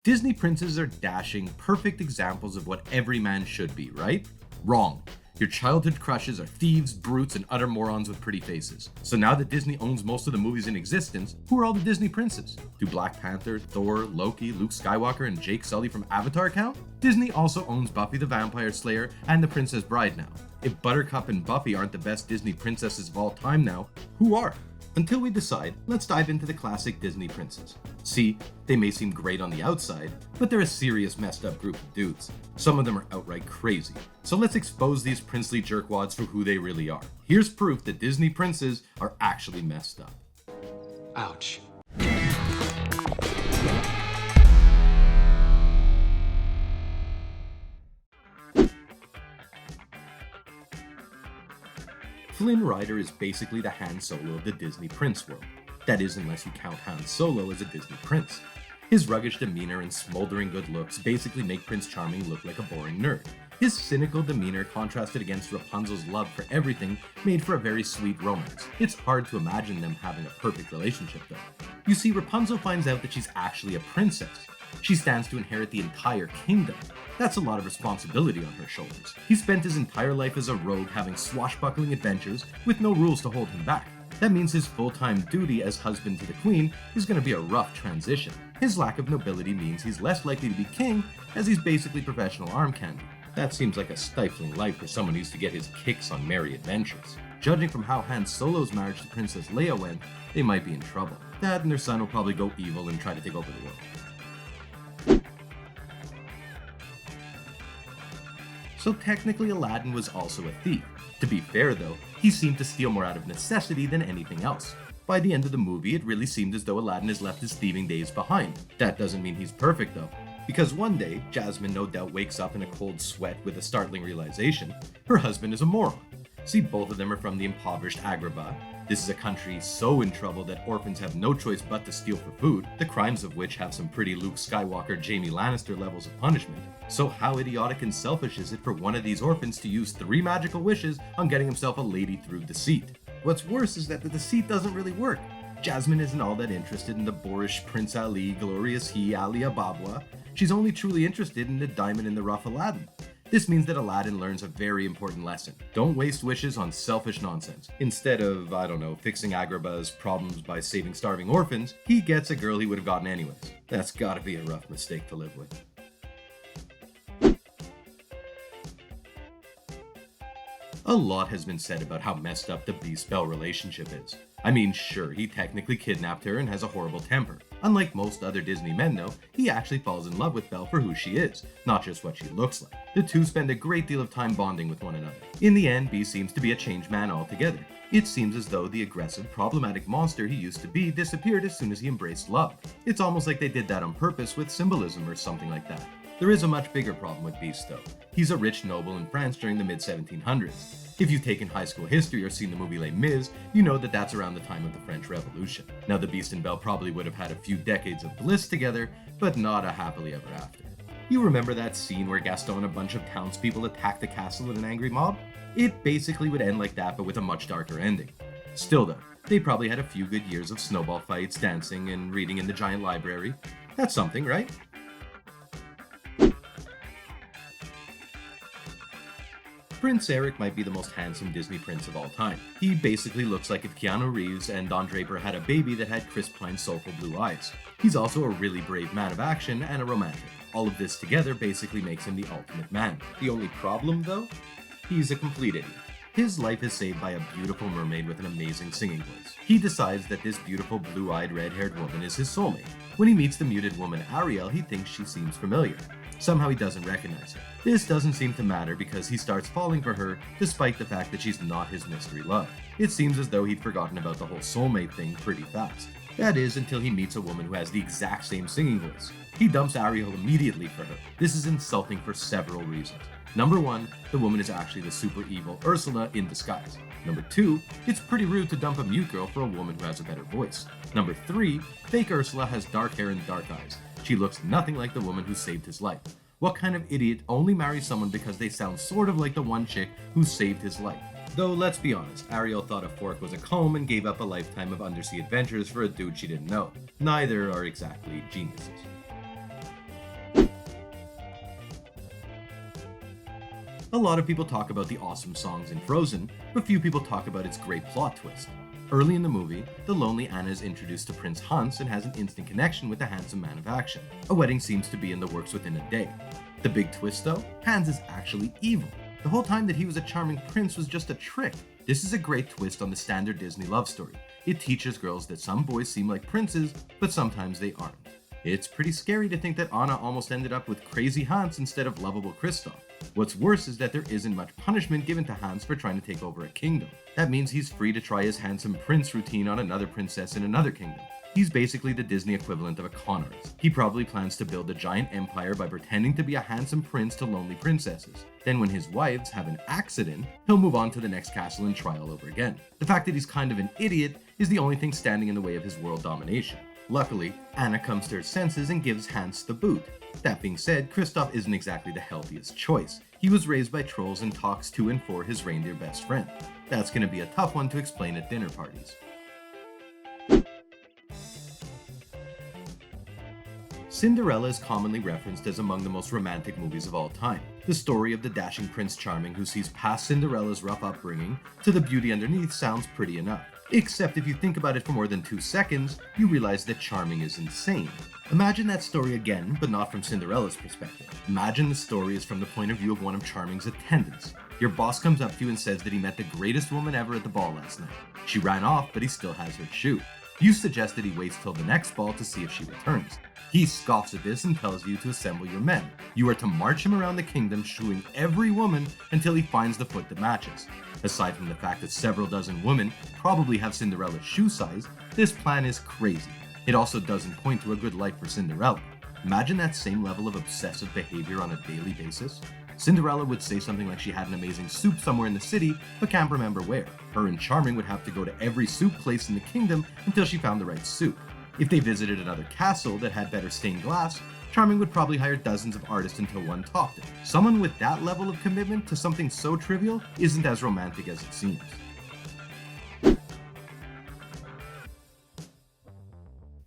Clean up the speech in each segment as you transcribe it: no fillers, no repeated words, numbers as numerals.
Disney princes are dashing, perfect examples of what every man should be, right? Wrong. Your childhood crushes are thieves, brutes, and utter morons with pretty faces. So now that Disney owns most of the movies in existence, who are all the Disney princes? Do Black Panther, Thor, Loki, Luke Skywalker, and Jake Sully from Avatar count? Disney also owns Buffy the Vampire Slayer and The Princess Bride now. If Buttercup and Buffy aren't the best Disney princesses of all time now, who are? Until we decide, let's dive into the classic Disney princes. See, they may seem great on the outside, but they're a serious messed up group of dudes. Some of them are outright crazy. So let's expose these princely jerkwads for who they really are. Here's proof that Disney princes are actually messed up. Ouch. Flynn Rider is basically the Han Solo of the Disney prince world. That is, unless you count Han Solo as a Disney prince. His rugged demeanor and smoldering good looks basically make Prince Charming look like a boring nerd. His cynical demeanor contrasted against Rapunzel's love for everything made for a very sweet romance. It's hard to imagine them having a perfect relationship though. You see, Rapunzel finds out that she's actually a princess. She stands to inherit the entire kingdom. That's a lot of responsibility on her shoulders. He spent his entire life as a rogue having swashbuckling adventures with no rules to hold him back. That means his full-time duty as husband to the queen is going to be a rough transition. His lack of nobility means he's less likely to be king, as he's basically professional arm candy. That seems like a stifling life for someone who used to get his kicks on merry adventures. Judging from how Han Solo's marriage to Princess Leia went, they might be in trouble. Dad and their son will probably go evil and try to take over the world. So technically Aladdin was also a thief. To be fair though, he seemed to steal more out of necessity than anything else. By the end of the movie, it really seemed as though Aladdin has left his thieving days behind. That doesn't mean he's perfect though, because one day, Jasmine no doubt wakes up in a cold sweat with a startling realization: her husband is a moron. See, both of them are from the impoverished Agrabah. This is a country so in trouble that orphans have no choice but to steal for food, the crimes of which have some pretty Luke Skywalker, Jaime Lannister levels of punishment. So how idiotic and selfish is it for one of these orphans to use 3 magical wishes on getting himself a lady through deceit? What's worse is that the deceit doesn't really work. Jasmine isn't all that interested in the boorish Prince Ali, glorious he, Ali Ababwa. She's only truly interested in the diamond in the rough Aladdin. This means that Aladdin learns a very important lesson. Don't waste wishes on selfish nonsense. Instead of, I don't know, fixing Agrabah's problems by saving starving orphans, he gets a girl he would have gotten anyways. That's gotta be a rough mistake to live with. A lot has been said about how messed up the Beast-Belle relationship is. I mean, sure, he technically kidnapped her and has a horrible temper. Unlike most other Disney men though, he actually falls in love with Belle for who she is, not just what she looks like. The two spend a great deal of time bonding with one another. In the end, Beast seems to be a changed man altogether. It seems as though the aggressive, problematic monster he used to be disappeared as soon as he embraced love. It's almost like they did that on purpose with symbolism or something like that. There is a much bigger problem with Beast though. He's a rich noble in France during the mid-1700s. If you've taken high school history or seen the movie Les Mis, you know that that's around the time of the French Revolution. Now the Beast and Belle probably would have had a few decades of bliss together, but not a happily ever after. You remember that scene where Gaston and a bunch of townspeople attack the castle with an angry mob? It basically would end like that, but with a much darker ending. Still though, they probably had a few good years of snowball fights, dancing, and reading in the giant library. That's something, right? Prince Eric might be the most handsome Disney prince of all time. He basically looks like if Keanu Reeves and Don Draper had a baby that had Chris Pine's soulful blue eyes. He's also a really brave man of action and a romantic. All of this together basically makes him the ultimate man. The only problem though? He's a complete idiot. His life is saved by a beautiful mermaid with an amazing singing voice. He decides that this beautiful blue-eyed red-haired woman is his soulmate. When he meets the muted woman Ariel, he thinks she seems familiar. Somehow he doesn't recognize her. This doesn't seem to matter because he starts falling for her despite the fact that she's not his mystery love. It seems as though he'd forgotten about the whole soulmate thing pretty fast. That is, until he meets a woman who has the exact same singing voice. He dumps Ariel immediately for her. This is insulting for several reasons. Number 1, the woman is actually the super evil Ursula in disguise. Number 2, it's pretty rude to dump a mute girl for a woman who has a better voice. Number 3, fake Ursula has dark hair and dark eyes. She looks nothing like the woman who saved his life. What kind of idiot only marries someone because they sound sort of like the one chick who saved his life? Though let's be honest, Ariel thought a fork was a comb and gave up a lifetime of undersea adventures for a dude she didn't know. Neither are exactly geniuses. A lot of people talk about the awesome songs in Frozen, but few people talk about its great plot twist. Early in the movie, the lonely Anna is introduced to Prince Hans and has an instant connection with the handsome man of action. A wedding seems to be in the works within a day. The big twist though, Hans is actually evil. The whole time that he was a charming prince was just a trick. This is a great twist on the standard Disney love story. It teaches girls that some boys seem like princes, but sometimes they aren't. It's pretty scary to think that Anna almost ended up with crazy Hans instead of lovable Kristoff. What's worse is that there isn't much punishment given to Hans for trying to take over a kingdom. That means he's free to try his handsome prince routine on another princess in another kingdom. He's basically the Disney equivalent of a con artist. He probably plans to build a giant empire by pretending to be a handsome prince to lonely princesses. Then when his wives have an accident, he'll move on to the next castle and try all over again. The fact that he's kind of an idiot is the only thing standing in the way of his world domination. Luckily, Anna comes to her senses and gives Hans the boot. That being said, Kristoff isn't exactly the healthiest choice. He was raised by trolls and talks to and for his reindeer best friend. That's going to be a tough one to explain at dinner parties. Cinderella is commonly referenced as among the most romantic movies of all time. The story of the dashing Prince Charming who sees past Cinderella's rough upbringing to the beauty underneath sounds pretty enough. Except if you think about it for more than 2 seconds, you realize that Charming is insane. Imagine that story again, but not from Cinderella's perspective. Imagine the story is from the point of view of one of Charming's attendants. Your boss comes up to you and says that he met the greatest woman ever at the ball last night. She ran off, but he still has her shoe. You suggest that he waits till the next ball to see if she returns. He scoffs at this and tells you to assemble your men. You are to march him around the kingdom, shooing every woman until he finds the foot that matches. Aside from the fact that several dozen women probably have Cinderella's shoe size, this plan is crazy. It also doesn't point to a good life for Cinderella. Imagine that same level of obsessive behavior on a daily basis. Cinderella would say something like she had an amazing soup somewhere in the city, but can't remember where. Her and Charming would have to go to every soup place in the kingdom until she found the right soup. If they visited another castle that had better stained glass, Charming would probably hire dozens of artists until one topped it. Someone with that level of commitment to something so trivial isn't as romantic as it seems.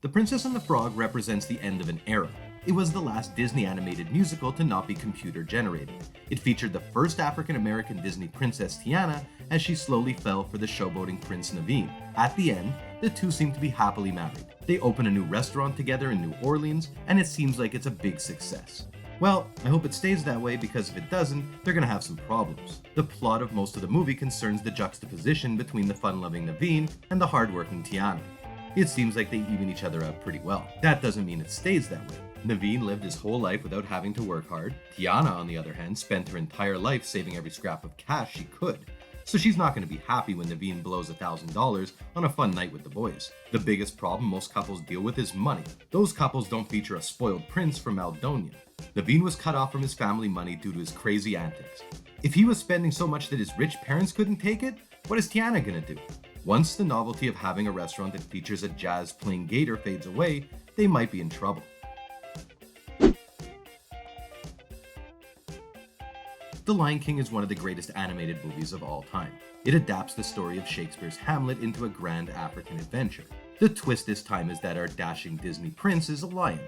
The Princess and the Frog represents the end of an era. It was the last Disney animated musical to not be computer generated. It featured the first African-American Disney princess Tiana as she slowly fell for the showboating Prince NAVEEN. At the end, the two seem to be happily married. They open a new restaurant together in New Orleans, and it seems like it's a big success. Well, I hope it stays that way because if it doesn't, they're gonna have some problems. The plot of most of the movie concerns the juxtaposition between the fun-loving NAVEEN and the hard-working Tiana. It seems like they even each other out pretty well. That doesn't mean it stays that way. NAVEEN lived his whole life without having to work hard. Tiana, on the other hand, spent her entire life saving every scrap of cash she could. So she's not going to be happy when NAVEEN blows $1,000 on a fun night with the boys. The biggest problem most couples deal with is money. Those couples don't feature a spoiled prince from Aldonia. NAVEEN was cut off from his family money due to his crazy antics. If he was spending so much that his rich parents couldn't take it, what is Tiana going to do? Once the novelty of having a restaurant that features a jazz-playing gator fades away, they might be in trouble. The Lion King is one of the greatest animated movies of all time. It adapts the story of Shakespeare's Hamlet into a grand African adventure. The twist this time is that our dashing Disney prince is a lion.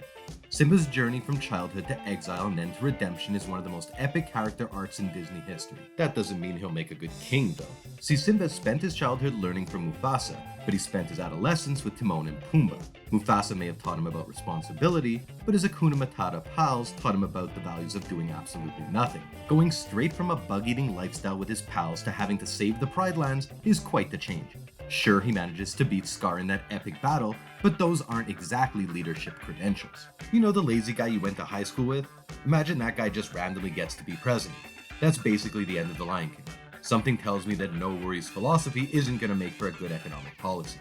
Simba's journey from childhood to exile and then to redemption is one of the most epic character arcs in Disney history. That doesn't mean he'll make a good king though. See, Simba spent his childhood learning from Mufasa, but he spent his adolescence with Timon and Pumbaa. Mufasa may have taught him about responsibility, but his Hakuna Matata pals taught him about the values of doing absolutely nothing. Going straight from a bug-eating lifestyle with his pals to having to save the Pride Lands is quite the change. Sure, he manages to beat Scar in that epic battle, but those aren't exactly leadership credentials. You know the lazy guy you went to high school with? Imagine that guy just randomly gets to be president. That's basically the end of the Lion King. Something tells me that no worries philosophy isn't going to make for a good economic policy.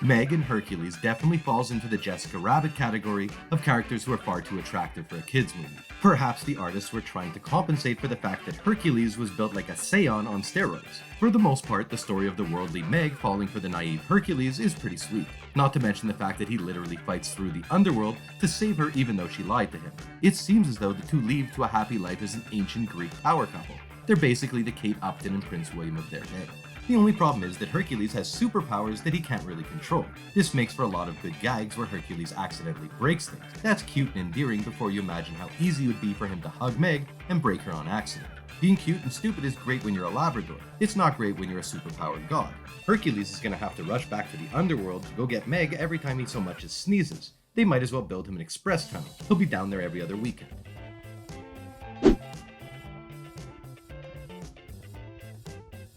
Meg in Hercules definitely falls into the Jessica Rabbit category of characters who are far too attractive for a kids movie. Perhaps the artists were trying to compensate for the fact that Hercules was built like a Saiyan on steroids. For the most part, the story of the worldly Meg falling for the naive Hercules is pretty sweet. Not to mention the fact that he literally fights through the underworld to save her even though she lied to him. It seems as though the two lead to a happy life as an ancient Greek power couple. They're basically the Kate Upton and Prince William of their day. The only problem is that Hercules has superpowers that he can't really control. This makes for a lot of good gags where Hercules accidentally breaks things. That's cute and endearing before you imagine how easy it would be for him to hug Meg and break her on accident. Being cute and stupid is great when you're a Labrador. It's not great when you're a superpowered god. Hercules is going to have to rush back to the underworld to go get Meg every time he so much as sneezes. They might as well build him an express tunnel. He'll be down there every other weekend.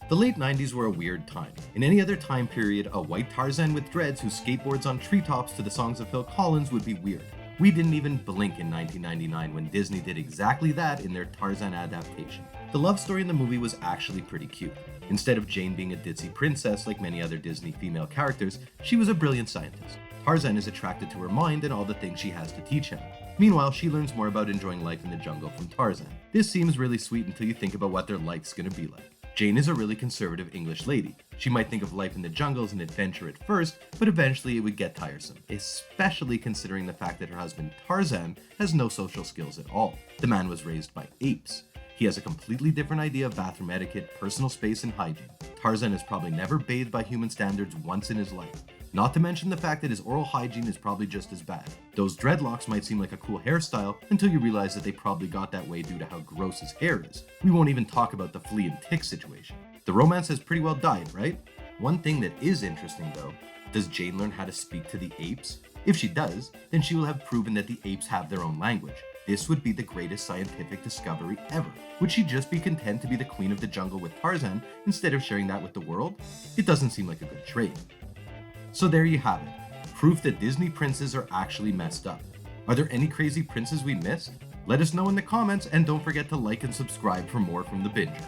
The late 90s were a weird time. In any other time period, a white Tarzan with dreads who skateboards on treetops to the songs of Phil Collins would be weird. We didn't even blink in 1999 when Disney did exactly that in their Tarzan adaptation. The love story in the movie was actually pretty cute. Instead of Jane being a ditzy princess like many other Disney female characters, she was a brilliant scientist. Tarzan is attracted to her mind and all the things she has to teach him. Meanwhile, she learns more about enjoying life in the jungle from Tarzan. This seems really sweet until you think about what their life's gonna be like. Jane is a really conservative English lady. She might think of life in the jungle as an adventure at first, but eventually it would get tiresome, especially considering the fact that her husband Tarzan has no social skills at all. The man was raised by apes. He has a completely different idea of bathroom etiquette, personal space, and hygiene. Tarzan has probably never bathed by human standards once in his life. Not to mention the fact that his oral hygiene is probably just as bad. Those dreadlocks might seem like a cool hairstyle until you realize that they probably got that way due to how gross his hair is. We won't even talk about the flea and tick situation. The romance has pretty well died, right? One thing that is interesting though, does Jane learn how to speak to the apes? If she does, then she will have proven that the apes have their own language. This would be the greatest scientific discovery ever. Would she just be content to be the queen of the jungle with Tarzan instead of sharing that with the world? It doesn't seem like a good trade. So there you have it. Proof that Disney princes are actually messed up. Are there any crazy princes we missed? Let us know in the comments and don't forget to like and subscribe for more from The Binger.